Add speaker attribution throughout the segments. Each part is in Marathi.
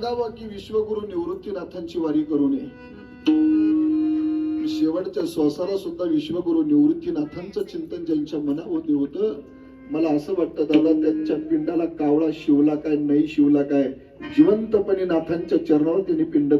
Speaker 1: सांगावं की विश्वगुरु निवृत्तीनाथांची वारी करू नये. शेवटच्या श्वासाला सुद्धा विश्वगुरु निवृत्तीनाथांचं चिंतन ज्यांच्या मनामध्ये होतं, मला असं वाटतं दादा त्यांच्या पिंडाला कावळा शिवला काय नाही शिवला काय, जिवंतपणे नाथांच्या चरणावर त्यांनी पिंडदान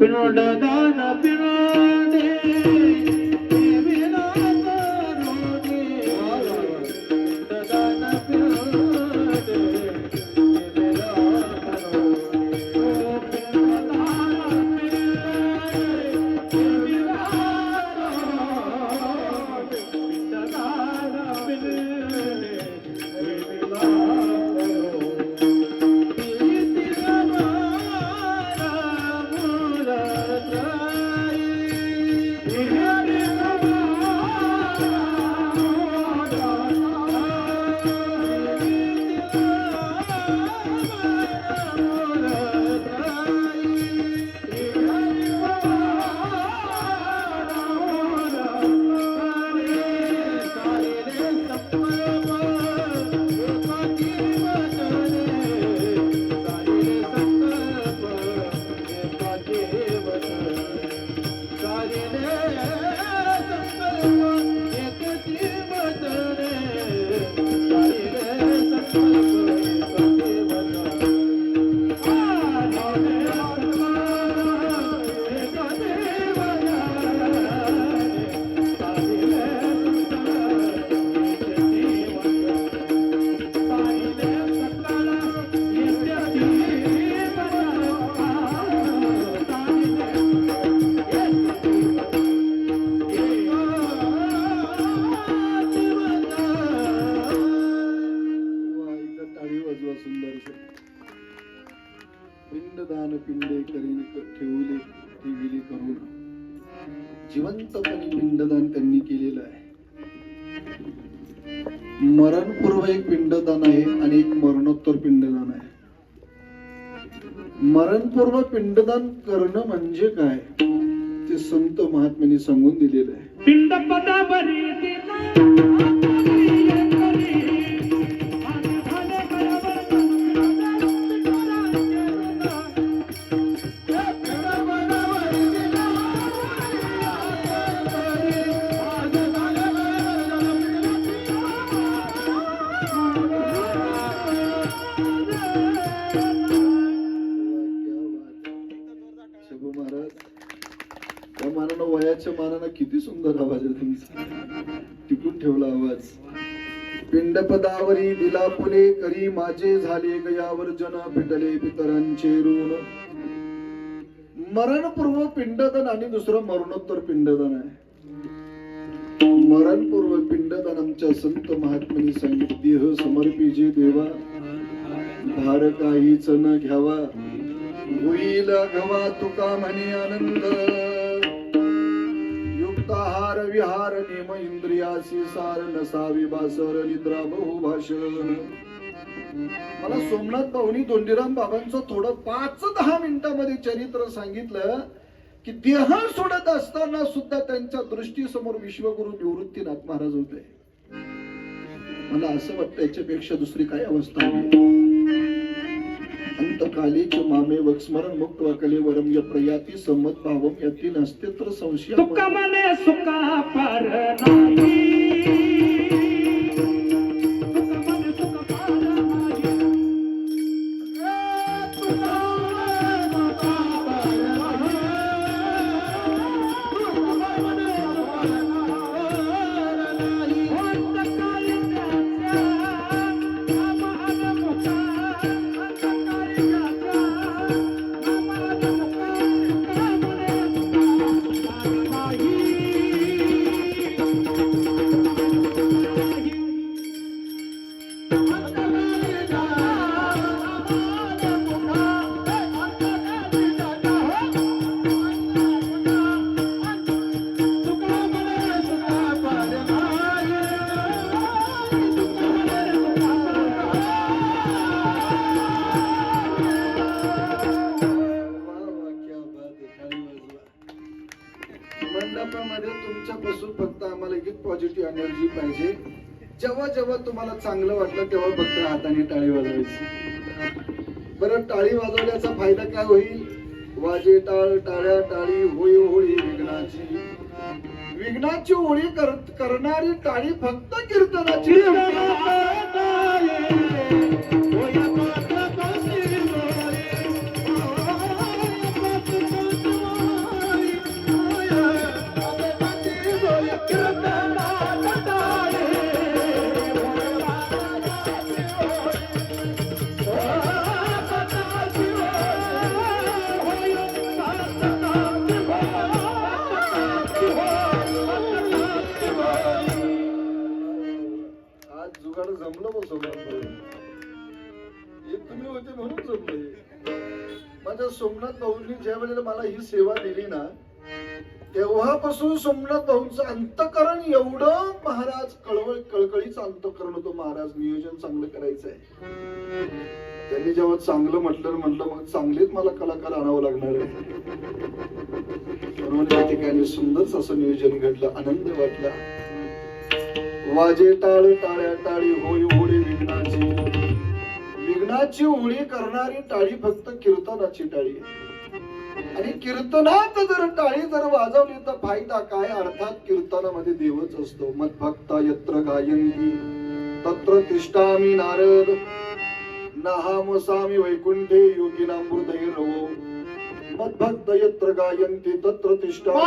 Speaker 1: पिंडदान पिंडे करीन ठेवले ठेविले करून जिवंतपणे पिंडदान त्यांनी केलेलं आहे. मरणपूर्व एक पिंडदान आहे आणि एक मरणोत्तर पिंडदान आहे. मरणपूर्व पिंडदान करणं म्हणजे काय ते संत महात्म्यांनी सांगून दिलेलं आहे.
Speaker 2: पिंडपदावरी
Speaker 1: वयाच्या मानानं किती सुंदर आवाज आहे तुमचा, टिकून ठेवला आवाज. पिंडपदावरी दिला फुले करी माझे झाले गयावर जन फिटले पितरांचे ऋण. मरणपूर्व पिंडदान आणि दुसरं मरणोत्तर पिंडदान आहे. मरणपूर्व पिंडदान आमच्या संत महात्म्यांनी सांगितले, देह समर्पी जे देवा भार काहीच न घ्यावा, होईल घवा तुका म्हणे आनंद. युक्ताहार विहार नेम इंद्रियासी सार नसावी बासर निद्रा बहुभाषण. मला सोमनाथ भाऊनी दोंडीराम बाबांचं थोडं 5-10 मिनिटांमध्ये चरित्र सांगितलं की देह सोडत असताना सुद्धा त्यांच्या दृष्टीसमोर विश्वगुरु निवृत्तीनाथ महाराज होते. मला असं वाटतं याच्यापेक्षा दुसरी काय अवस्था होती. अंतकालीच मामे वक्स्मरण मुक्त वकले वरम य प्रयाती सम्मत भावम यती नसते तर संशय.
Speaker 2: तुका मने सुका पार नाही,
Speaker 1: मंडपामध्ये तुमच्यापासून फक्त आम्हाला एक पॉझिटिव्ह एनर्जी पाहिजे. जेव्हा जेव्हा तुम्हाला चांगलं वाटलं तेव्हा फक्त हाताने टाळी वाजवायची. बरं, टाळी वाजवल्याचा फायदा काय होईल? वाजे टाळ टाळ्या टाळी होळी होळी विघ्नाची होळी करणारी टाळी फक्त कीर्तनाची. जुगाड जमलं बघ सोमनाथ. एक तुम्ही होते म्हणून जमले. माझ्या सोमनाथ भाऊंनी ज्या वेळेला मला ही सेवा दिली ना, तेव्हापासून सोमनाथ भाऊंचं अंतकरण एवढं महाराज कळकळीचं अंतकरण होतं. महाराज नियोजन चांगलं करायचंय. त्यांनी जेव्हा चांगलं म्हटलं मग चांगलेच मला कलाकार आणावं लागणार आहे. म्हणून या ठिकाणी सुंदर असं नियोजन घडलं. आनंद वाटला. वाजे टाळ टाळ्या टाळी होळी होळी विघ्नाची होळी करणारी टाळी फक्त कीर्तनाची टाळी. आणि कीर्तनात जर टाळी जर वाजवली तर फायदा काय? अर्थात कीर्तनामध्ये देवच असतो. मद्भक्ता यत्र गायन्ति तत्र तिष्ठामि नारद नाहमसामि वैकुंठे योगिनामृतैरवो. मद्भक्त यत्र गायन्ति तत्र तिष्ठामि.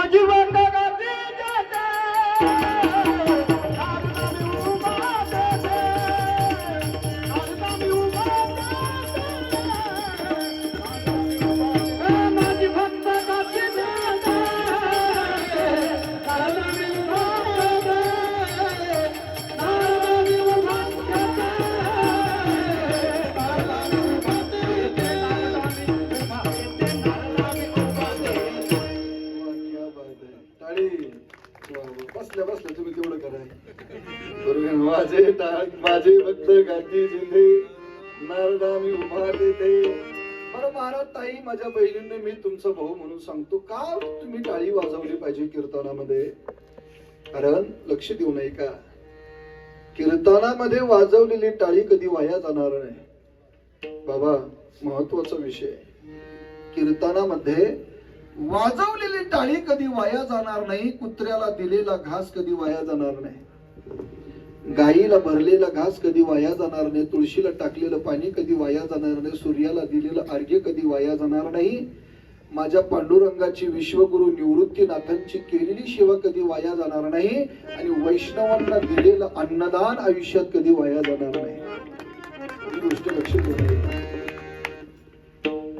Speaker 1: बसल्या बसल्या तुम्ही तेवढं कराय. बरोबर. माझे भक्त गाती जिंदे नारदामी उभा देते. बरं महाराज ताई, माझ्या बहिणींना मी तुमचा भाऊ म्हणून सांगतो, का तुम्ही टाळी वाजवली पाहिजे कीर्तनामध्ये? कारण लक्ष देऊ नये का, कीर्तनामध्ये वाजवलेली टाळी कधी वाया जाणार नाही. बाबा, महत्वाचा विषय. कीर्तनामध्ये वाजवलेली टाळी कधी वाया जाणार नाही. कुत्र्याला दिलेला घास कधी वाया जाणार नाही. गाईला भरलेला घास कधी वाया जाणार नाही. तुळशीला टाकलेलं पाणी कधी वाया जाणार नाही. सूर्याला दिलेलं अर्घ्य कधी वाया जाणार नाही. माझ्या पांडुरंगाची विश्वगुरु निवृत्तीनाथांची केलेली सेवा कधी वाया जाणार नाही. आणि वैष्णवांना दिलेलं अन्नदान आयुष्यात कधी वाया जाणार नाही. ही गोष्ट लक्षात ठेवा.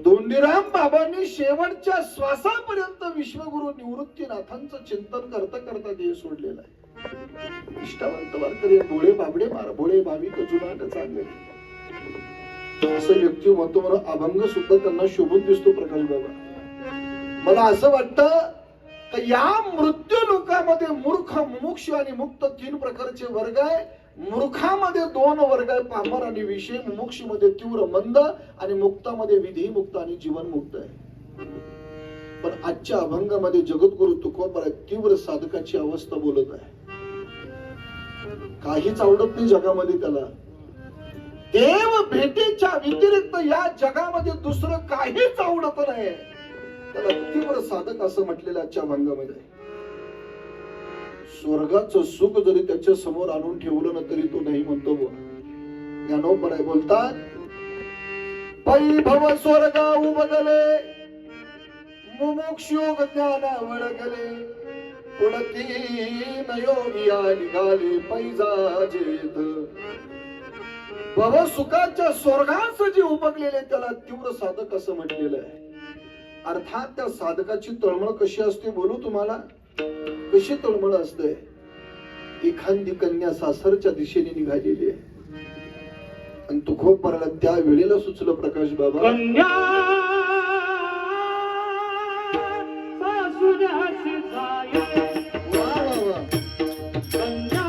Speaker 1: धोंडीराम बाबांनी शेवटच्या श्वासापर्यंत विश्वगुरु निवृत्तीनाथांचं चिंतन करता करता देह सोडलेला आहे. निष्ठावंत वारकरी, भोळे बाबडे मार, भोळे भाविक जुनाट चांगले, असं व्यक्तिमत्व म्हणून अभंग सुद्धा त्यांना शोभून दिसतो. प्रकाश बाबा, मला असं वाटतं की या मृत्यू लोकामध्ये मूर्ख, मुमुक्ष आणि मुक्त तीन प्रकारचे वर्ग आहे. मूर्खामध्ये दोन वर्ग आहे, पामर आणि विषय. मुमुक्ष मध्ये तीव्र मंद आणि मुक्तामध्ये विधी मुक्त आणि जीवन मुक्त आहे. पण आजच्या अभंगामध्ये जगद्गुरु तुकोबा तीव्र साधकाची अवस्था बोलत आहे. काहीच आवडत नाही जगामध्ये त्याला. देव भेटीच्या व्यतिरिक्त या जगामध्ये दुसरं काहीच आवडत नाही. त्याला तीव्र साधक असं म्हटलेलं आजच्या अभंगामध्ये. स्वर्गाचं सुख जरी त्याच्या समोर आणून ठेवलं ना तरी तो नाही म्हणतो. ज्ञानोबराय बोलतात, पै भव स्वर्गा उबगले मुमुक्षयोग ज्ञाना वळगले पुढती नयोगिया निघाले पैजा जेथ. भव सुखाच्या स्वर्गाचं जे उबगलेले त्याला तीव्र साधक असं म्हटलेलं आहे. अर्थात त्या साधकाची तळमळ कशी असते बोलू तुम्हाला. कशी तळमळ असते. एखादी कन्या सासरच्या दिशेने निघालेली आहे आणि तुकोबाला त्या वेळेला सुचलं, प्रकाश बाबा,
Speaker 2: कन्या सासुराशी जाय.
Speaker 1: वा वा वा.
Speaker 2: कन्या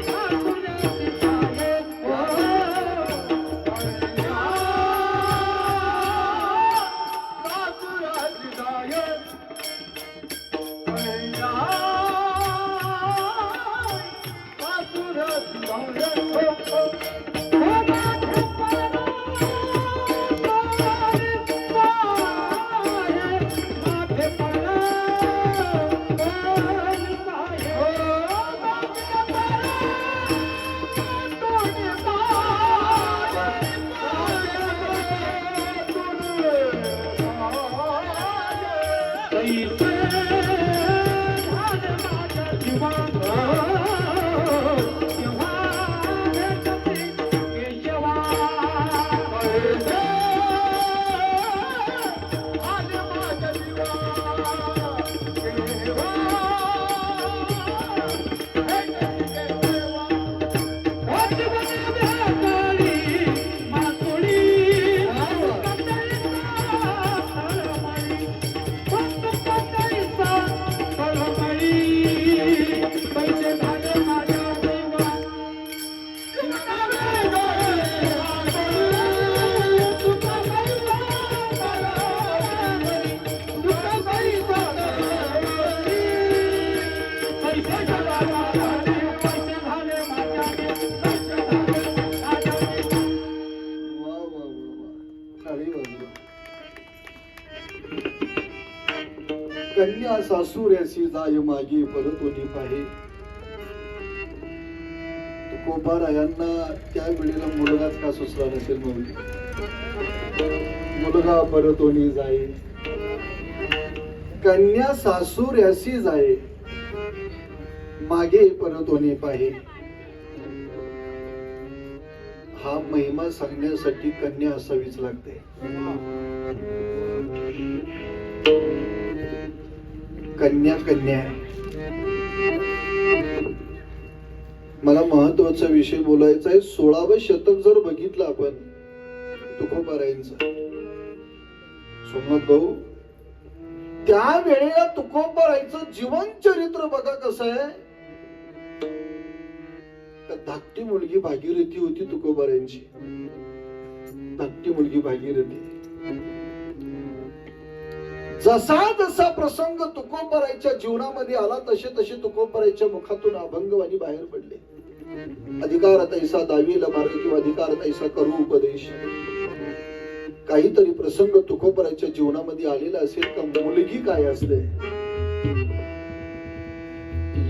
Speaker 2: सासुराशी जाय. सासुराशी जाय. सासुराशी जाय.
Speaker 1: कन्या सासूऱ्यासी जाय मागे परतोनी पाहे. तुकोबारायांना त्या वेळेला मुलगाच का सुचला नसेल म्हणून. मुलगा परतोनी जाय, कन्या सासूऱ्यासी जाय मागे परतोनी पाहे. हा महिमा सांगण्यासाठी कन्या असावीच लागते. कन्या कन्या आहे. मला महत्वाचा विषय बोलायचा आहे. 16वे शतक जर बघितलं आपण तुकोबारायांचं, सोमनाथ भाऊ, त्या वेळेला तुकोबारायांचं जीवन चरित्र बघा कसं आहे. धाकटी मुलगी भागीरथी होती तुकोबारायांची. धाकटी मुलगी भागीरथी. जसा जसा प्रसंग तुकोबारायांच्या जीवनामध्ये आला तसे तसे तुकोबारायांच्या मुखातून अभंगवाणी बाहेर पडले. अधिकार तैसा दावीला मार्ग किंवा अधिकार तैसा करू उपदेश. काहीतरी प्रसंग तुकोबारायांच्या जीवनामध्ये आलेला असेल का. मुलगी काय असते.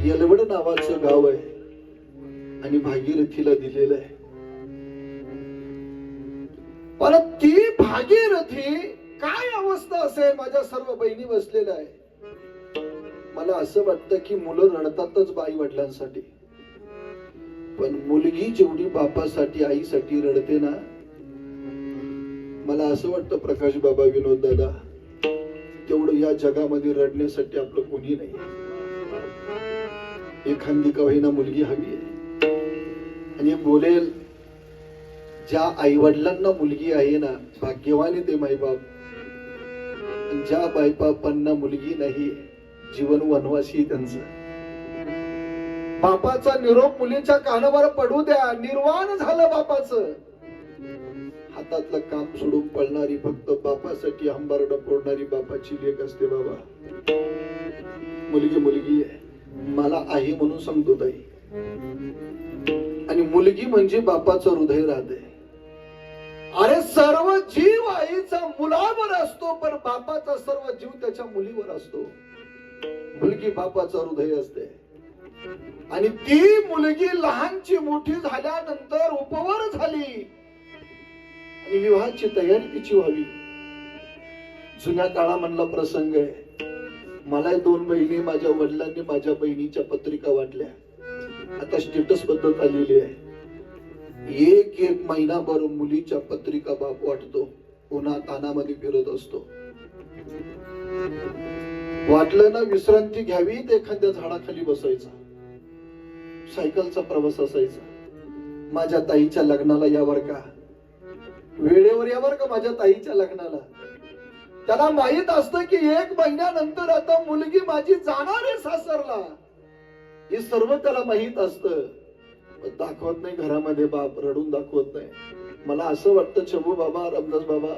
Speaker 1: येलवड नावाचं गाव आहे आणि भागीरथीला दिलेलं आहे. पण ती भागीरथी काय अवस्था असेल. माझ्या सर्व बहिणी बसलेल्या आहे. मला असं वाटतं की मुलं रडतातच आई वडिलांसाठी, पण मुलगी जेवढी बापासाठी आईसाठी रडते ना, मला असं वाटतं प्रकाश बाबा, विनोद दादा, तेवढं या जगामध्ये रडण्यासाठी आपलं कोणी नाही. एखादी का होईना मुलगी हवी आहे. आणि बोलेल, ज्या आई वडिलांना मुलगी आहे ना, भाग्यवान ते माईबाप. ज्या बायबापांना मुलगी नाही, जीवन वनवासी त्यांचं. बापाचा निरोप मुलीच्या कानावर पडू द्या, निर्वाण झालं बापाचं. हातातलं काम सोडून पळणारी, फक्त बापासाठी हंबारडं फोडणारी बापाची लेक असते बाबा. मुलगी मुलगी आहे. मला आई म्हणून सांगतो ताई. आणि मुलगी म्हणजे बापाचं हृदय राहते. अरे सर्व जीव आईचा मुलावर असतो, पण बापाचा सर्व जीव त्याच्या मुलीवर असतो. मुलगी बापाचं हृदय असते. आणि ती मुलगी लहानची मोठी झाल्यानंतर उपवर झाली आणि विवाहाची तयारी तिची व्हावी. जुन्या काळामधला प्रसंग आहे. मला 2 बहिणी, माझ्या वडिलांनी माझ्या बहिणीच्या पत्रिका वाटल्या. आता स्टेटस पद्धत आलेली आहे. एक महिनाभर मुलीच्या पत्रिका बाप वाटतो. उन्हा तानामध्ये फिरत असतो. वाटलं ना विश्रांती घ्यावी तर एखाद्या झाडाखाली बसायचा. सायकलचा प्रवास असायचा. माझ्या ताईच्या लग्नाला यावर का, वेळेवर यावर का माझ्या ताईच्या लग्नाला. त्याला माहित असतं की 1 महिन्यानंतर आता मुलगी माझी जाणार आहे सासरला. हे सर्व त्याला माहित असतं. दाखवत नाही घरामध्ये. बाप रडून दाखवत नाही. मला असं वाटतं चबू बाबा, रामदास बाबा,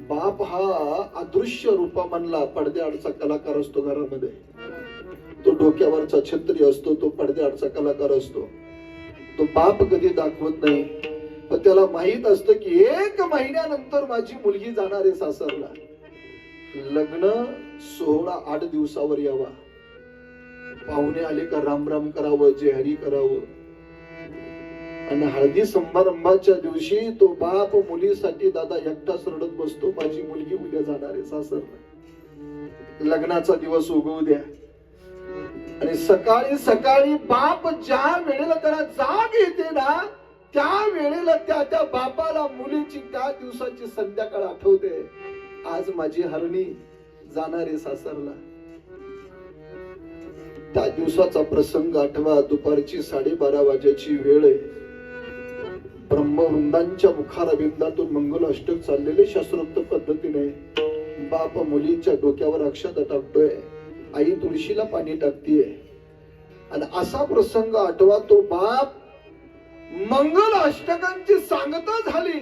Speaker 1: बाप हा अदृश्य रूपामधला पडद्याआडचा कलाकार असतो घरामध्ये. तो डोक्यावरचा छत्री असतो, तो पडद्याआडचा कलाकार असतो. तो बाप कधी दाखवत नाही. पण त्याला माहित असतं की 1 महिन्यानंतर माझी मुलगी जाणार आहे सासरला. लग्न सोहळा 8 दिवसावर यावा. पाहुणे आले का राम राम करावं, जय हरी करावं. आणि हळदी समारंभाच्या दिवशी तो बाप मुलीसाठी दादा एकटाच रडत बसतो. माझी मुलगी उद्या जाणार आहे सासरला. लग्नाचा दिवस उगवू द्या. आणि सकाळी सकाळी बाप ज्या वेळेला त्याला जाग येते ना, त्या वेळेला त्या बापाला मुलीची त्या दिवसाची संध्याकाळ आठवते. आज माझी हरणी जाणार आहे सासरला. त्या दिवसाचा प्रसंग आठवा. दुपारची 12:30 वाजेची वेळ आहे. ब्रह्मवृंदांच्या मुखारविंदातून मंगल अष्टक चाललेले शास्त्रोक्त पद्धतीने बाप मुलीच्या डोक्यावर अक्षता टाकतोय. आई तुळशीला पाणी टाकतीये. आणि असा प्रसंग आठवा. तो बाप मंगल अष्टकांची सांगता झाली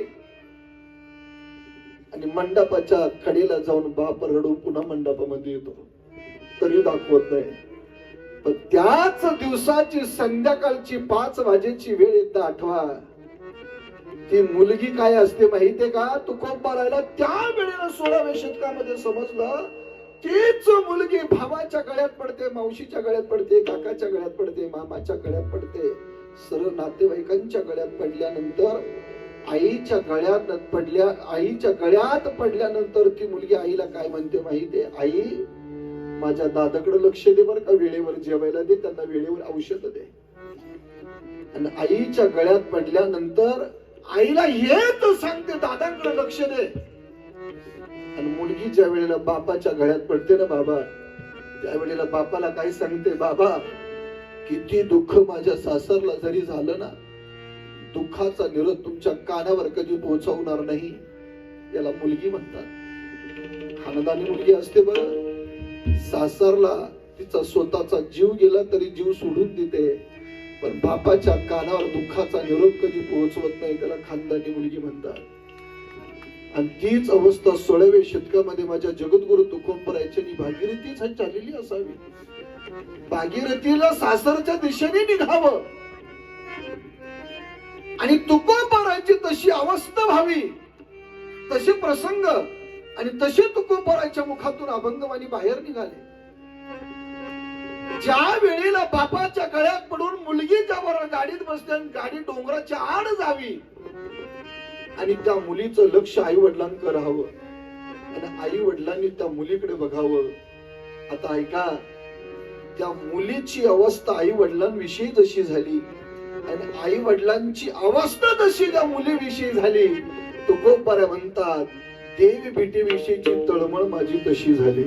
Speaker 1: आणि मंडपाच्या कडेला जाऊन बाप रडून पुन्हा मंडपामध्ये येतो. तरी दाखवत नाही. पण त्याच दिवसाची संध्याकाळची 5 वाजेची वेळ एकदा आठवा. ती मुलगी काय असते माहितीये का. तुकोबारायला त्या वेळेला 16व्या शतकामध्ये समजलं तीच मुलगी भावाच्या गळ्यात पडते, मावशीच्या गळ्यात पडते, काकाच्या गळ्यात पडते, मामाच्या गळ्यात पडते, सर्व नातेवाईकांच्या गळ्यात पडल्यानंतर आईच्या गळ्यात पडल्यानंतर ती मुलगी आईला काय म्हणते माहितीये? आई, माझ्या दादाकडे लक्ष दे बर का, वेळेवर जेवायला दे, त्यांना वेळेवर औषध दे. आणि आईच्या गळ्यात पडल्यानंतर आईला हेच सांगते, दादांकडे लक्ष दे. आणि मुलगी ज्या वेळेला बापाच्या गळ्यात पडते ना बाबा, त्यावेळेला बापाला काय सांगते? बाबा, किती दुःख माझ्या सासरला जरी झालं ना, दुःखाचा निरोप तुमच्या कानावर कधी पोहोचवणार नाही. याला मुलगी म्हणतात. खानदानी मुलगी असते बरं, सासरला तिचा स्वतःचा जीव गेला तरी जीव सोडून देते, पण बापाच्या कानावर दुःखाचा निरोप कधी पोहोचवत नाही. त्याला खानदानी मुलगी म्हणतात. आणि तीच अवस्था 16व्या शतकामध्ये माझ्या जगद्गुरु तुकोबरायांची भागीरथीच चाललेली असावी. भागीरथीला सासरच्या दिशेने निघावं आणि तुकोबरायांची तशी अवस्था व्हावी, तसे प्रसंग आणि तसे तुकोबरायांच्या मुखातून अभंगवाणी बाहेर निघाले. ज्या वेळेला बापाच्या गळ्यात पडून मुलगी ज्यावर गाडीत बसते आणि गाडी डोंगराच्या आड जावी आणि त्या मुलीचं लक्ष आई वडिलांकडे राहावं आणि आई वडिलांनी त्या मुलीकडे बघावं. आता ऐका, त्या मुलीची अवस्था आई वडिलांविषयी जशी झाली आणि आई वडिलांची अवस्था जशी त्या मुलीविषयी झाली, तुकोबराय म्हणतात, देवी बेटीविषयीची तळमळ माझी तशी झाली.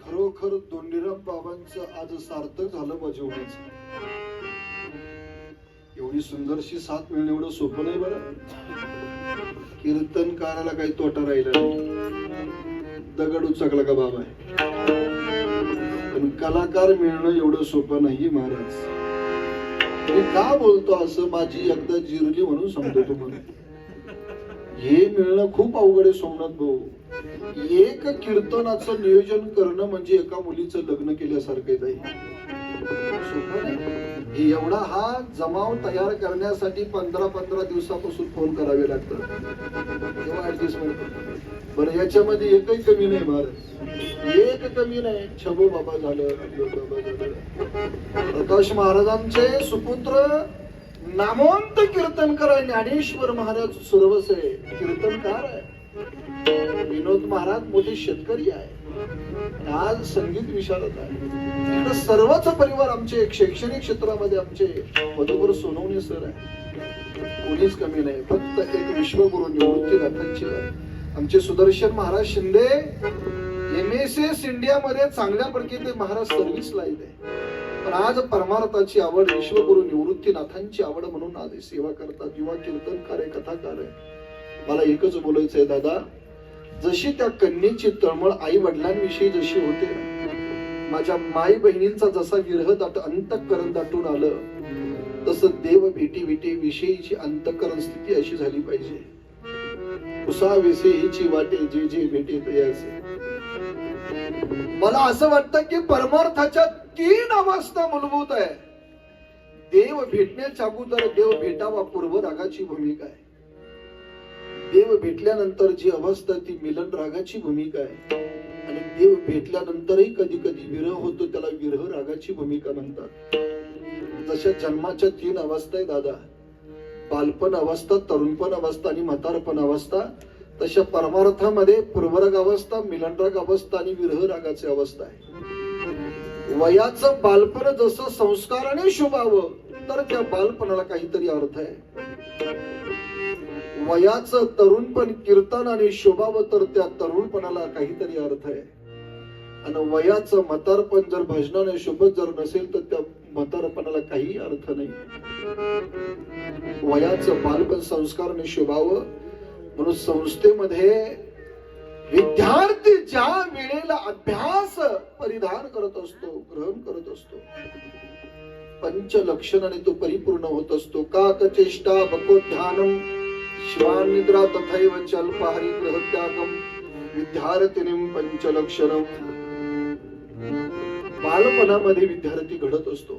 Speaker 1: खरोखर दोंडीराम बाबांचं आज सार्थक झालं माझ्या उभीचं. एवढी सुंदरशी साथ मिळणं एवढं सोपं नाही बरं. कीर्तनकाराला काही तोटा राहिला नाही, दगड उचकला का बाबा आहे. पण कलाकार मिळणं एवढं सोपं नाही महाराज. मी का बोलतो असं, माझी एकदा जिरली म्हणून सांगतो तुम्हाला. हे मिळणं खूप अवघड आहे सोमनाथ भाऊ. एक कीर्तनाचं नियोजन करणं म्हणजे एका मुलीचं लग्न केल्यासारखं आहे. एवढा हा जमाव तयार करण्यासाठी 15 दिवसापासून फोन करावे लागतात. तेव्हा ऍडजस्टमेंट. बरं, याच्यामध्ये एकही कमी नाही महाराज, एक कमी नाही. छबो बाबा झालं, प्रकाश महाराजांचे सुपुत्र नामवंत कीर्तनकार आहे ज्ञानेश्वर महाराज सुरवसे, कीर्तनकार आहे. विनोद महाराज मोठे शेतकरी आहे, आज संगीत विशारद आहे. इकडे सर्वच परिवार आमचे शैक्षणिक क्षेत्रामध्ये आमचे मधुकर सोनवणे सर आहे. कोणीच कमी नाही. फक्त एक विश्वगुरु निवृत्तीनाथांची वारी. आमचे सुदर्शन महाराज शिंदे MSS इंडिया मध्ये चांगल्यापैकी ते महाराज सर्व्हिसला येते, पण आज परमार्थाची आवड, विश्वगुरु निवृत्तीनाथांची आवड म्हणून आज सेवा करतात. युवा कीर्तनकार आहे, कथाकार आहे. मला एकच बोलायचंय दादा, जशी त्या कन्येची तळमळ आई वडिलांविषयी जशी होते, माझ्या माई बहिणींचा जसा विरह अंतःकरण दाटून आलं, तसं देव भेटी विषयीची अंतःकरण स्थिती अशी झाली पाहिजे. उसाविषयीची वाटे जे जे भेटे तयाचे. मला असं वाटतं की परमार्थाच्या 3 अवस्था मूलभूत आहे. देव भेटण्याच्या अगोदर देव भेटावा पूर्व रागाची भूमिका आहे. देव भेटल्यानंतर जी अवस्था ती मिलन रागाची भूमिका आहे. आणि देव भेटल्यानंतरही कधी कधी विरह होतो, त्याला विरह रागाची भूमिका म्हणतात. जशा जन्माच्या 3 अवस्था आहे दादा, बालपण अवस्था, तरुणपण अवस्था आणि म्हातारपण अवस्था, तशा परमार्थामध्ये पूर्वराग अवस्था, मिलनराग अवस्था आणि विरह रागाची अवस्था आहे. वयाचं बालपण जसं संस्काराने शोभावं, तर त्या बालपणाला काहीतरी अर्थ आहे. वयाचं तरुणपण कीर्तनाने शोभावं, तर त्या तरुणपणाला काहीतरी अर्थ आहे. आणि वयाचं म्हातारपण जर भजनाने शोभत जर नसेल, तर त्या म्हातारपणाला काही अर्थ नाही. वयाचं बालपण संस्काराने शोभावं म्हणून संस्थेमध्ये विद्यार्थी ज्या वेळेला अभ्यास परिधान करत असतो, ग्रहण करत असतो, पंचलक्षणाने तो परिपूर्ण होत असतो. काकचेष्टा भकोध्यानम शिवानिद्रा तथैव चल्पहारी ग्रहत्यागम विद्यार्थिनीं पंचलक्षणम. बालपणामध्ये विद्यार्थी घडत असतो.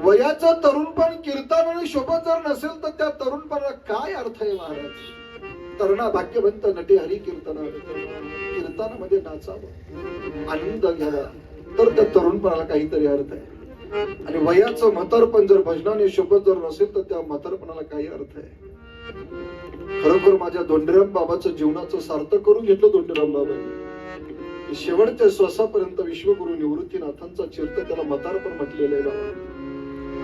Speaker 1: वयाचं तरुणपण कीर्तनाने शोभत जर नसेल, तर त्या तरुणपणाला काय अर्थ आहे महाराज? तरुणा भाग्यवंत नटे हरी कीर्तनामध्ये नाचावं, आनंद घ्यावा, तर त्या तरुणपणाला काहीतरी अर्थ आहे. आणि वयाचं म्हातारपण जर भजनाने शोभत जर नसेल, तर त्या म्हातारपणाला काही अर्थ आहे. खरोखर माझ्या दोंडीराम बाबाचं जीवनाचं सार्थक करून घेतलं दोंडीराम बाबांनी. शेवटच्या श्वासापर्यंत विश्वगुरु निवृत्तीनाथांचा चिरत त्याला म्हातारपण म्हटलेलं आहे बाबा.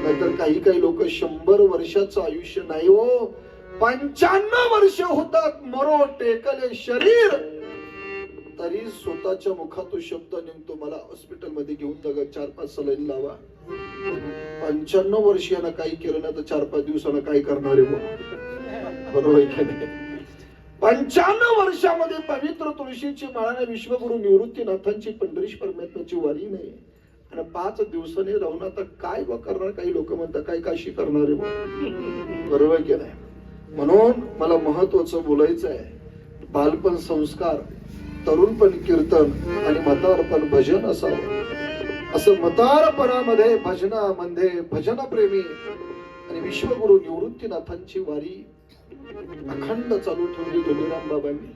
Speaker 1: नाहीतर काही लोक 100 वर्षाचं आयुष्य नाही हो, 95 वर्ष होतात, मरो टेकले शरीर, तरी स्वतःच्या मुखात तो शब्द निघतो, मला हॉस्पिटल मध्ये घेऊन जा, 4-5 सलाईन लावा. 95 वर्षानं काही केलं ना, तर 4-5 दिवसानं काय करणार आहे? बरोबर आहे का नाही? 95 वर्षामध्ये पवित्र तुळशीची माळाने विश्वगुरु निवृत्तीनाथांची पंढरीश परमात्म्याची वारी नाही, आणि 5 दिवसाने राहून आता काय करणार? काही लोक म्हणतात काय काशी करणार आहे? बरोबर आहे की नाही? म्हणून मला महत्वाचं बोलायचं आहे, बालपण संस्कार, तरुणपण कीर्तन आणि म्हातारपण भजन असावं. असं म्हातारपणामध्ये भजनामध्ये भजनप्रेमी आणि विश्वगुरु निवृत्तीनाथांची वारी अखंड चालू ठेवली दोंडीराम बाबांनी.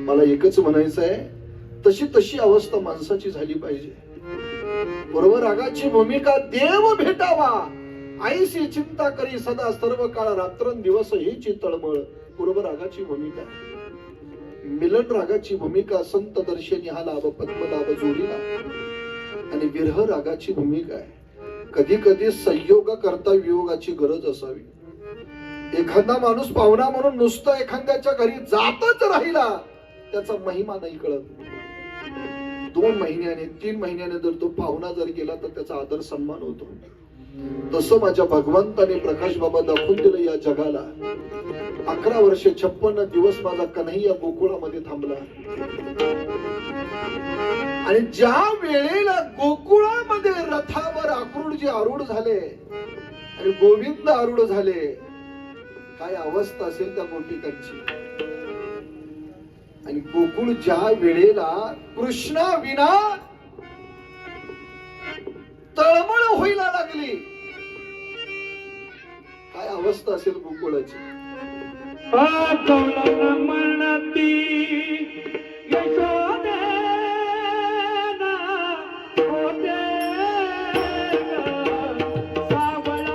Speaker 1: मला एकच म्हणायचं आहे, तशी अवस्था माणसाची झाली पाहिजे. बरोबर रागाची भूमिका, देव भेटावा आईशी चिंता करी सदा सर्व काळ रात्रंदिवस हीची तळमळ, पूर्व रागाची भूमिका. मिलन रागाची भूमिका, संत दर्शनी हा लाभ पद्मलाभ जोडीला. आणि विरह रागाची भूमिका आहे, कधी कधी संयोग करता वियोगाची गरज असावी. एखादा माणूस पाहुणा म्हणून नुसतं एखाद्याच्या घरी जातच राहिला, त्याचा महिमा नाही कळत. 2 महिन्याने 3 महिन्याने जर तो पाहुणा जर गेला, तर त्याचा आदर सन्मान होतो. तसं माझ्या भगवंताने प्रकाश बाबा दाखवून दिलं या जगाला. 11 वर्ष 56 दिवस माझा कन्हैया गोकुळामध्ये थांबला. आणि ज्या वेळेला गोकुळामध्ये रथावर आक्रोडजी आरूढ झाले आणि गोविंद आरूढ झाले, काय अवस्था असेल त्या गोपिकांची. आणि गोकुळ ज्या वेळेला कृष्णा विना तळमळ व्हायला लागली, काय अवस्था असेल गोकुळाची.
Speaker 2: म्हणती यशोदेना होते सावळा.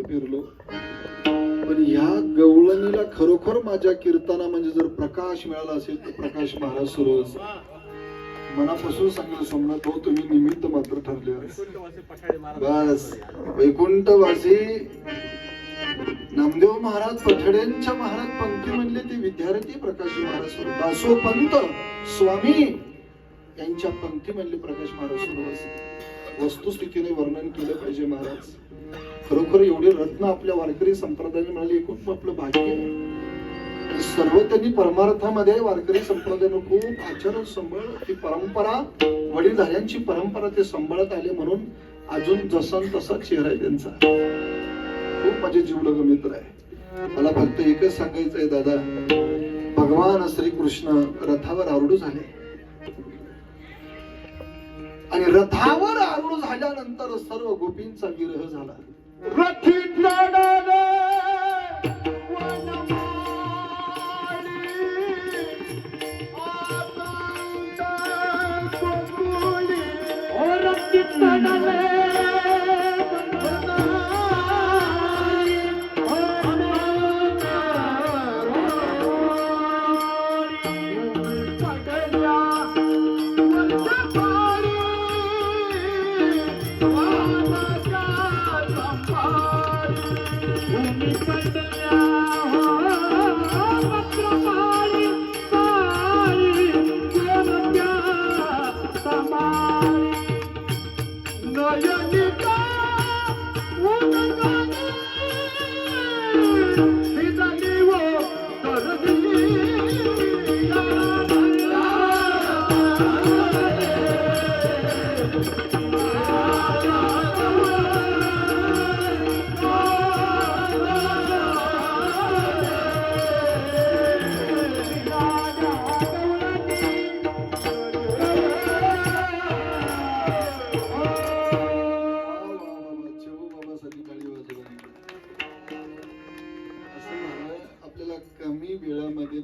Speaker 1: भरपूर फिरलो, पण ह्या गवळणीला खरोखर माझ्या कीर्तना म्हणजे जर प्रकाश मिळाला असेल तर प्रकाश महाराज सुरस. मनापासून सांगेल सोमनाथ भाऊ, तुम्ही निमित्त मात्र ठरले. बस वैकुंठवासी नामदेव महाराज पठड्यांच्या महाराज पंक्ती म्हणले ते विद्यार्थी प्रकाश महाराज सुरस. दासोपंत स्वामी यांच्या पंक्ती म्हणले प्रकाश महाराज सुरस. वस्तुस्थितीने वर्णन केलं पाहिजे महाराज. खरोखर एवढे रत्न आपल्या वारकरी संप्रदायाने मिळाले, एकूण आपलं भाग्य आहे. सर्व त्यांनी परमार्थामध्ये वारकरी संप्रदायानं खूप आचरण सांभाळ, ती परंपरा वडीलधाऱ्यांची परंपरा ते सांभाळत आले, म्हणून अजून जसा तसा चेहरा आहे त्यांचा. खूप माझे जीवलग मित्र आहे. मला फक्त एकच सांगायचं आहे दादा, भगवान श्रीकृष्ण रथावर आरूढ झाले आणि रथावर आरूढ झाल्यानंतर सर्व गोपींचा विरह झाला.
Speaker 2: रथी लढले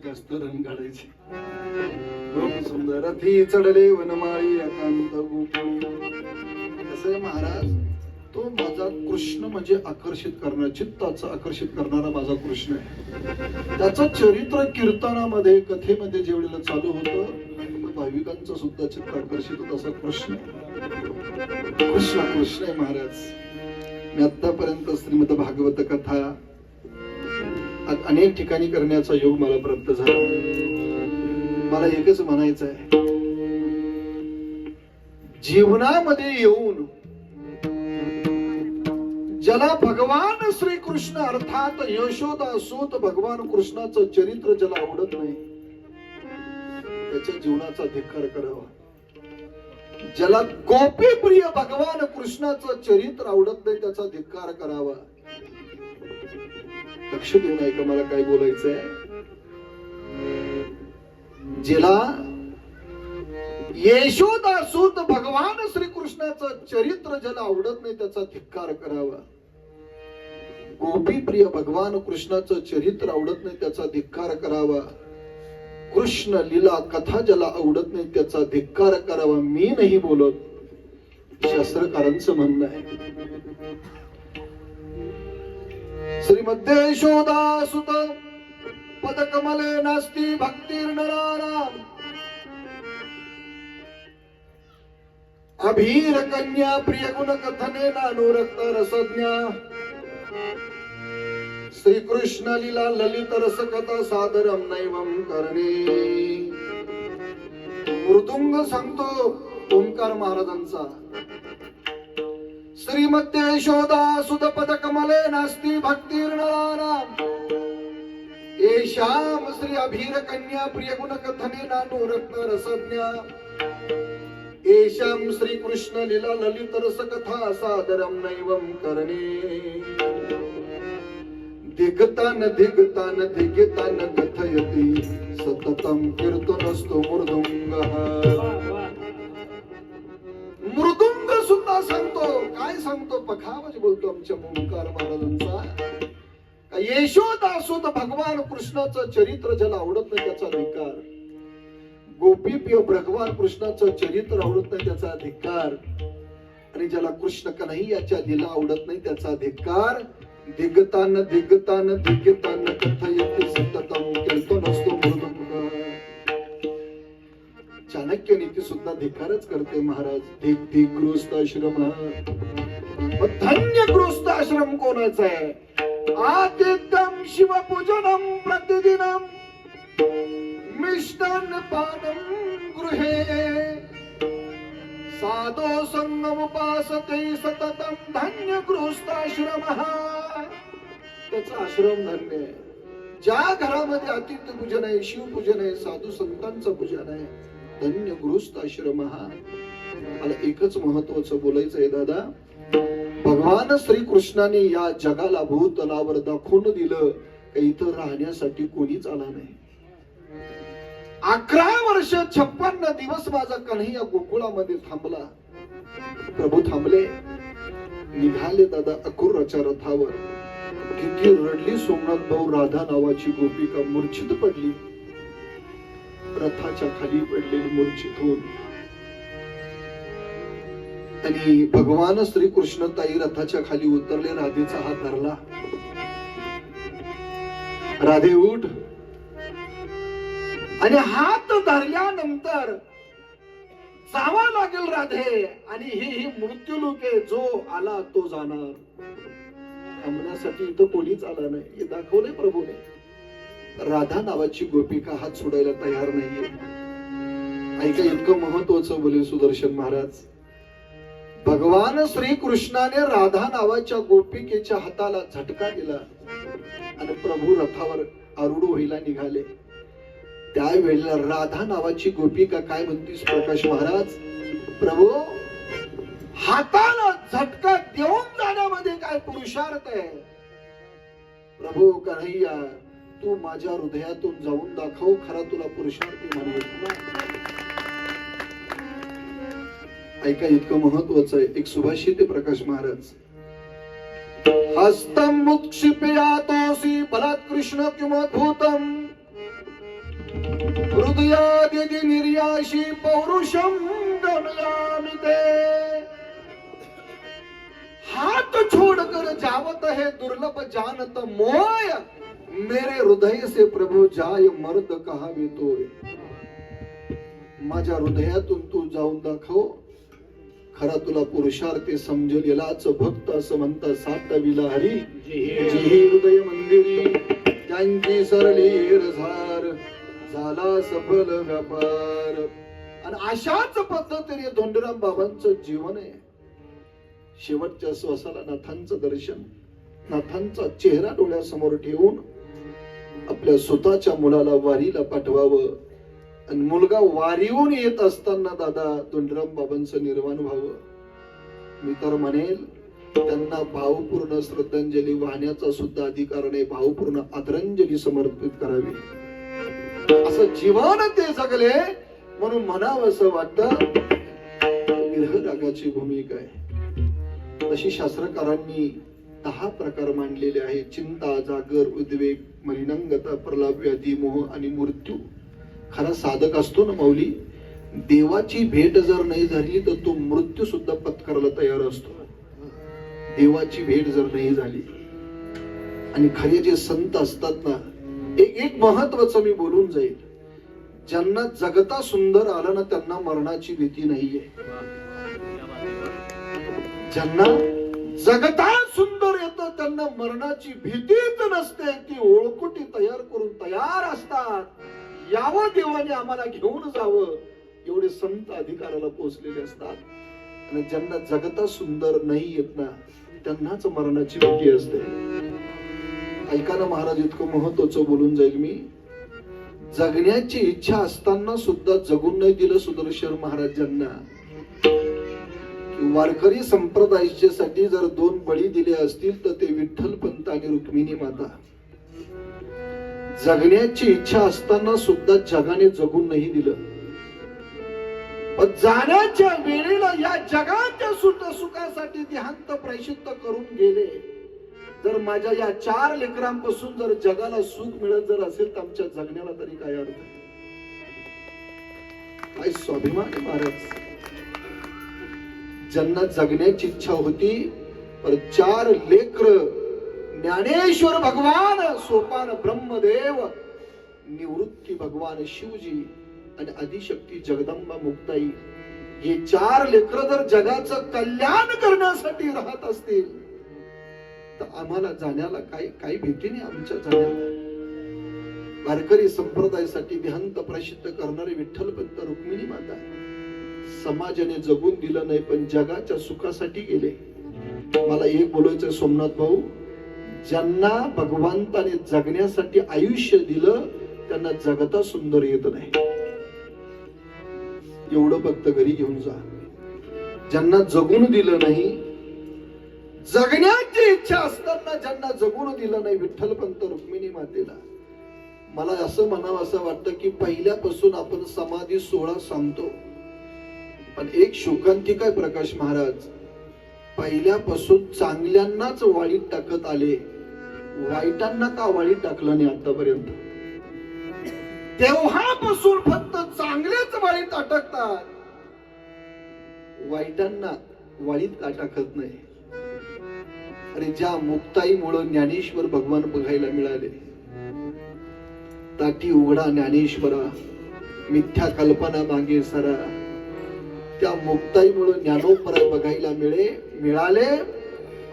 Speaker 1: जास्त रंग काढायचे. खूप सुंदर. रथी चढले वनमाळी एकांत गोकुळी. कसं आहे महाराज, तो माझा कृष्ण म्हणजे आकर्षित करणारा, चित्ताचं आकर्षित करणारा माझा कृष्ण आहे. त्याचं चरित्र कीर्तनामध्ये कथेमध्ये जेवढेला चालू होतं, भाविकांचं सुद्धा चित्त आकर्षित होत असा कृष्ण कृष्ण आहे महाराज. मी आतापर्यंत श्रीमद भागवत कथा अनेक ठिकाणी करण्याचा योग मला प्राप्त झाला. मला एकच म्हणायचं आहे, जीवनामध्ये येऊन ज्याला भगवान श्रीकृष्ण अर्थात यशोदा सूत भगवान कृष्णाचं चरित्र ज्याला आवडत नाही त्याच्या जीवनाचा धिक्कार करावा. ज्याला गोपी प्रिय भगवान कृष्णाचं चरित्र आवडत नाही त्याचा धिक्कार करावा. लक्ष देऊन ऐका मला काय बोलायचंय. जिला यशोदासूत भगवान श्रीकृष्णाचं चरित्र ज्याला आवडत नाही त्याचा धिक्कार करावा. गोपी प्रिय भगवान कृष्णाचं चरित्र आवडत नाही त्याचा धिक्कार करावा. कृष्ण लीला कथा ज्याला आवडत नाही त्याचा धिक्कार करावा. मी नाही बोलत, शास्त्रकारांचं म्हणणं आहे. श्रीमद् यशोदासुत पदकमले नास्ति भक्तिर्नराणाम् अभीर कन्या प्रिय गुण कथने नानुरक्त रसज्ञा श्रीकृष्ण लीला ललित रस कथा सादरम नैवम करणे. मृदुंग सांगतो ओंकार महाराजांचा. श्रीमद् यशोदासुत पदकमले नास्ति भक्तिर्नराणाम् येषां श्री अभीर कन्या प्रिय गुण कथने नानुरक्त रसज्ञा येषां श्री कृष्ण लीला ललित रस कथा सादरम नैवम करणे. दिगतान दिगतान दिगतान कथयति सततं कीर्तनस्तु मृदुंगः. मृदुंग सुद्धा सांगतो. काय सांगतो? पखावज बोलतो आमच्या ओंकार महाराजांचा. यशोदासूत भगवान कृष्णाचं चरित्र ज्याला आवडत नाही त्याचा धिक्कार. गोपी प्रिय भगवान कृष्णाचं चरित्र आवडत नाही त्याचा धिक्कार. आणि ज्याला कृष्ण कन्हैयाच्या लीला आवडत नाही त्याचा धिक्कार. दिगतान दिगतान दिगतान कथयति सततम कीर्तन असतो मृदुंग. चाणक्य नीती सुद्धा धिक्कारच करते महाराज. धिक धिक गृहस्थाश्रम. धन्य गृहस्थाश्रम कोणाचा आहे? आदित्यम शिवपूजनम प्रतिदिनम मिष्टान्न पानम गृहे साधो संगम उपासते सततम धन्य गृहस्थाश्रमः. त्याचा आश्रम धन्य आहे. ज्या घरामध्ये आतिथ्य पूजन आहे, शिवपूजन आहे, साधू संतांचं पूजन आहे, धन्य गृहस्थाश्रमः. मला एकच महत्वाचं बोलायचं आहे दादा. भगवान श्रीकृष्णाने या जगाला भूतलावर दाखवून दिलं की इथं राहण्यासाठी कोणीच आला नाही. 11 वर्ष 56 दिवस माझा कन्हैया गोकुळामध्ये थांबला. प्रभू थांबले. निघाले दादा अक्रूराच्या रथावर. किती रडली सोमनाथ भाऊ. राधा नावाची गोपिका मूर्छित पडली. रथाच्या खाली पडलेली मूर्छित होऊन. आणि भगवान श्रीकृष्ण ताई रथाच्या खाली उतरले. राधेचा हात धरला. राधे उठ. आणि हात धरल्यानंतर जावं लागेल राधे. आणि ही मृत्यूलोक आहे. जो आला तो जाणार. थांबण्यासाठी इथं कोणीच आला नाही हे दाखवले प्रभूने. राधा नावाची गोपिका हात सोडायला तयार नाहीये. ऐका इतकं महत्वाचं बोले सुदर्शन महाराज. भगवान श्रीकृष्णाने राधा नावाच्या गोपिकेच्या हाताला झटका दिला आणि प्रभू रथावर आरूढ व्हायला निघाले. त्यावेळेला राधा नावाची गोपिका काय म्हणतीस प्रकाश महाराज? प्रभू हाताला झटका देऊन जाण्यामध्ये काय पुरुषार्थ आहे? प्रभू कन्हैया तू माझ्या हृदयातून जाऊन दाखव. खरा तुला पुरुषार्थ मानवत. ऐका इतकं महत्वाचं आहे. एक सुभाषित आहे प्रकाश महाराज. हस्तम उत्क्षिप्यातोसी बलात् कृष्ण किमद्भुतम हृदयादि निर्याशी पौरुषम गमयामि ते. हाथ छोड़कर जावत है दुर्लभ जानत मोय मेरे हृदय से प्रभु जाय मर्द कहावे तोय. माझ्या हृदयातून तू जाऊन दाखव. खरा तुला पुरुषार्थ समजेल. यालाच भक्त असं म्हणतात. साठविला हरी जी हृदय मंदिरी त्यांची सरली रझार झाला सफल व्यापार. आणि अशाच पद्धतीने धोंडीराम बाबांचं जीवन आहे. शेवटच्या श्वासाला नाथांचं दर्शन, नाथांचा चेहरा डोळ्यासमोर ठेवून आपल्या स्वतःच्या मुलाला वारीला पाठवावं. आणि मुलगा वारीहून येत असताना दादा धोंडीराम बाबांचं निर्वाण व्हावं. मी तर म्हणेल त्यांना भावपूर्ण श्रद्धांजली वाहण्याचा सुद्धा अधिकार नाही. भावपूर्ण आदरांजली समर्पित करावी. असं जीवन ते जगले म्हणून म्हणावं असं वाटतं. विरह रागाची भूमिका आहे. तशी शास्त्रकारांनी 10 प्रकार मांडलेले आहेत. चिंता, जागर, उद्वेग, मलिनंगता, प्रलाप, व्याधी, मोह आणि मृत्यू. खरा साधक असतो ना माऊली, देवाची भेट जर नाही झाली तर तो मृत्यू सुद्धा पत्करायला तयार असतो. देवाची भेट जर नाही झाली. आणि खरे जे संत असतात ना, एक महत्वाचं मी बोलून जाईल. ज्यांना जगता सुंदर आलं ना त्यांना मरणाची भीती नाहीये. ज्यांना जगता सुंदर येतं त्यांना मरणाची भीतीच नसते. ती ओळखुटी तयार करून तयार असतात. यावं देवाने आम्हाला घेऊन जावं एवढे संत अधिकाराला पोहोचलेले असतात. आणि ज्यांना जगता सुंदर नाही येत ना त्यांनाच मरणाची भीती असते. ऐका ना महाराज इतकं महत्वाचं बोलून जाईल मी. जगण्याची इच्छा असताना सुद्धा जगून नाही दिलं सुदर्शन महाराजांना. वारकरी संप्रदायासाठी जर 2 बळी दिले असतील तर ते विठ्ठल पंत आणि रुक्मिणी माता. जगण्याची इच्छा असताना सुद्धा जगाने जगून नाही दिलं. पण जाण्याच्या वेळेला या जगाच्या सुखासाठी देहांत प्रायश्चित्त करून गेले. जर माझ्या या 4 लेकरांपासून जर जगाला सुख मिळत जर असेल तर आमच्या जगण्याला तरी काय अर्थ? काय स्वाभिमान आहे महाराज. ज्यांना जगण्याची इच्छा होती पण 4 लेकर ज्ञानेश्वर भगवान, सोपान ब्रह्मदेव, निवृत्ती भगवान शिवजी आणि आदिशक्ती जगदंबा मुक्ताई, हे 4 लेकरं जर जगाचं कल्याण करण्यासाठी राहत असतील तर आम्हाला जाण्याला काही भीती नाही. आमच्या जाण्याला वारकरी संप्रदायासाठी देहांत प्रसिद्ध करणारे विठ्ठलपंत रुक्मिणी माता समाजाने जगून दिलं नाही पण जगाच्या सुखासाठी गेले. मला एक बोलायचं सोमनाथ भाऊ, ज्यांना भगवंताने जगण्यासाठी आयुष्य दिलं त्यांना जगता सुंदर येत नाही. एवढं फक्त घरी घेऊन जा. ज्यांना जगून दिलं नाही, जगण्याची इच्छा असताना ज्यांना जगून दिलं नाही विठ्ठलपंत रुक्मिणी मातेला, मला असं म्हणावं असं वाटतं की पहिल्यापासून आपण समाधी सोहळा सांगतो पण एक शोकांतिका आहे प्रकाश महाराज, पहिल्यापासून चांगल्यांनाच वाळीत टाकत आले, वाईटांना का वाळीत टाकलं नाही आतापर्यंत. तेव्हापासून फक्त चांगलेच वाळीत अटकतात, वाईटांना वाळीत का टाकत नाही. अरे ज्या मुक्ताईमुळे ज्ञानेश्वर भगवान बघायला मिळाले, ताटी उघडा ज्ञानेश्वरा, मिथ्या कल्पना मागे सरा, त्या मुक्ताईमुळे ज्ञानोपरा बघायला मिळाले.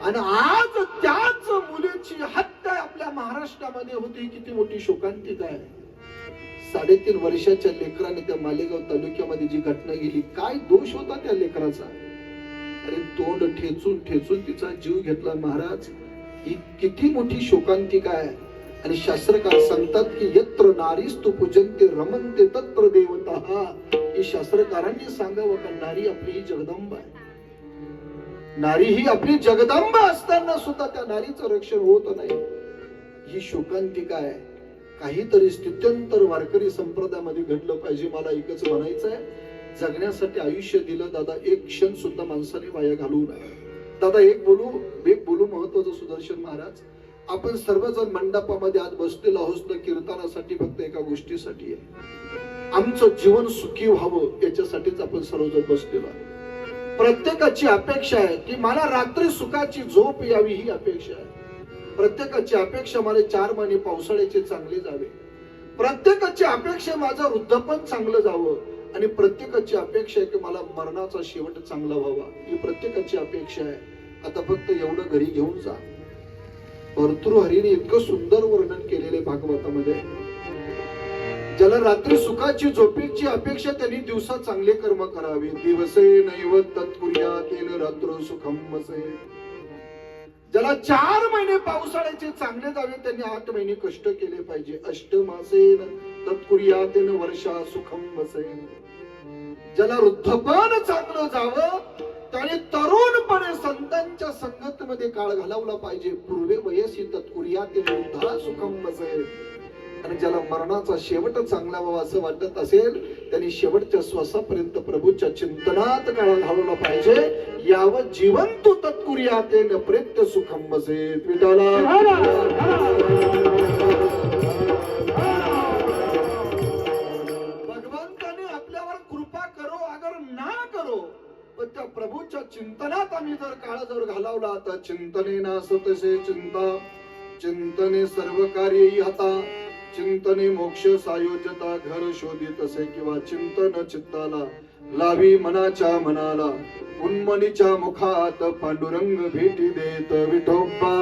Speaker 1: आणि आज त्याच मुलीची हत्या आपल्या महाराष्ट्रामध्ये होती. किती मोठी शोकांतिका आहे. 3.5 वर्षाच्या लेकराने त्या मालेगाव तालुक्यामध्ये जी घटना गेली, काय दोष होता त्या लेकराचा. अरे तोंड ठेचून ठेचून तिचा जीव घेतला महाराज. ही किती मोठी शोकांतिका आहे. आणि शास्त्रकार सांगतात की यत्र नारीस्तु पूजन्ते रमन्ते तत्र देवता. ही शास्त्रकारांनी सांगावं का नारी आपली ही जगदंबा आहे. नारी ही आपली जगदंबा असताना सुद्धा त्या नारीचं रक्षण होत नाही. ही शोकांतिका आहे. काहीतरी स्थित्यंतर वारकरी संप्रदायामध्ये घडलं पाहिजे. मला एकच म्हणायचं आहे, जगण्यासाठी आयुष्य दिलं दादा, एक क्षण सुद्धा माणसाने वाया घालवू नये. दादा एक बोलू महत्वाचं सुदर्शन महाराज, आपण सर्वजण मंडपामध्ये आज बसलेलो आहोत ना कीर्तनासाठी, फक्त एका गोष्टीसाठी आहे, आमचं जीवन सुखी व्हावं याच्यासाठीच आपण सर्वजण बसलेलो आहोत. प्रत्येकाची अपेक्षा आहे की मला रात्री सुखाची झोप यावी, ही अपेक्षा आहे. प्रत्येकाची अपेक्षा मला 4 महिने पावसाळ्याचे चांगले जावे. प्रत्येकाची अपेक्षा माझं वृद्धपण चांगलं जावं. आणि प्रत्येकाची अपेक्षा आहे की मला मरणाचा शेवट चांगला व्हावा, ही प्रत्येकाची अपेक्षा आहे. आता फक्त एवढं घरी घेऊन जा. भर्तृहरीने इतकं सुंदर वर्णन केलेले भागवतामध्ये, ज्याला रात्री सुखाची झोपेची अपेक्षा त्यांनी दिवसा चांगले कर्म करावे. दिवसे नैव तत्कुर्यातेन रात्र सुखम वसे. ज्याला 4 महिने पावसाळ्याचे चांगले जावे त्यांनी 8 महिने कष्ट केले पाहिजे. अष्टमासेन तत्कुर्यातेन वर्षा सुखम वसे. ज्याला वृद्धपण चांगलं जावं त्याने तरुणपणे संतांच्या संगतीमध्ये काळ घालवला पाहिजे. पूर्वे वयसी तत्कुर्यातेन वृद्धा सुखम वसे. आणि ज्याला मरणाचा शेवट चांगला व्हावा असं वाटत असेल त्यांनी शेवटच्या श्वासापर्यंत प्रभूच्या चिंतनात काळ घालवला पाहिजे. यावं जीवन तू तत्कुर्यातेन प्रेत्य सुखम वसेत. विठाला भगवंताने आपल्यावर कृपा करो अगर ना करो, पण त्या प्रभूच्या चिंतनात आम्ही जर काळ जर घालवला तर चिंतने नासतसे चिंता, चिंतने सर्व कार्य हाता, चिंतने मोक्ष सायोजता घर शोधित असे. किंवा चिंतन चित्ताला लावी मनाच्या मनाला, उन्मनीच्या मुखात पांडुरंग भेटी देत. विठोबा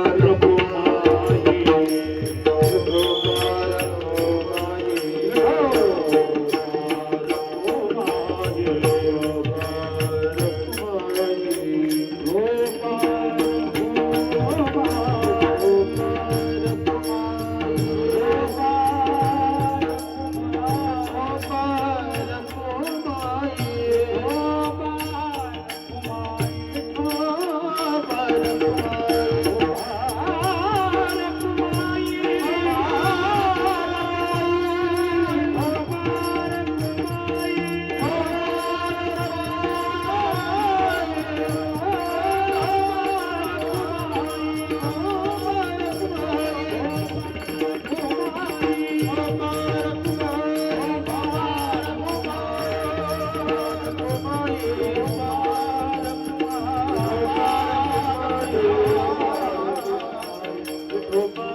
Speaker 2: हो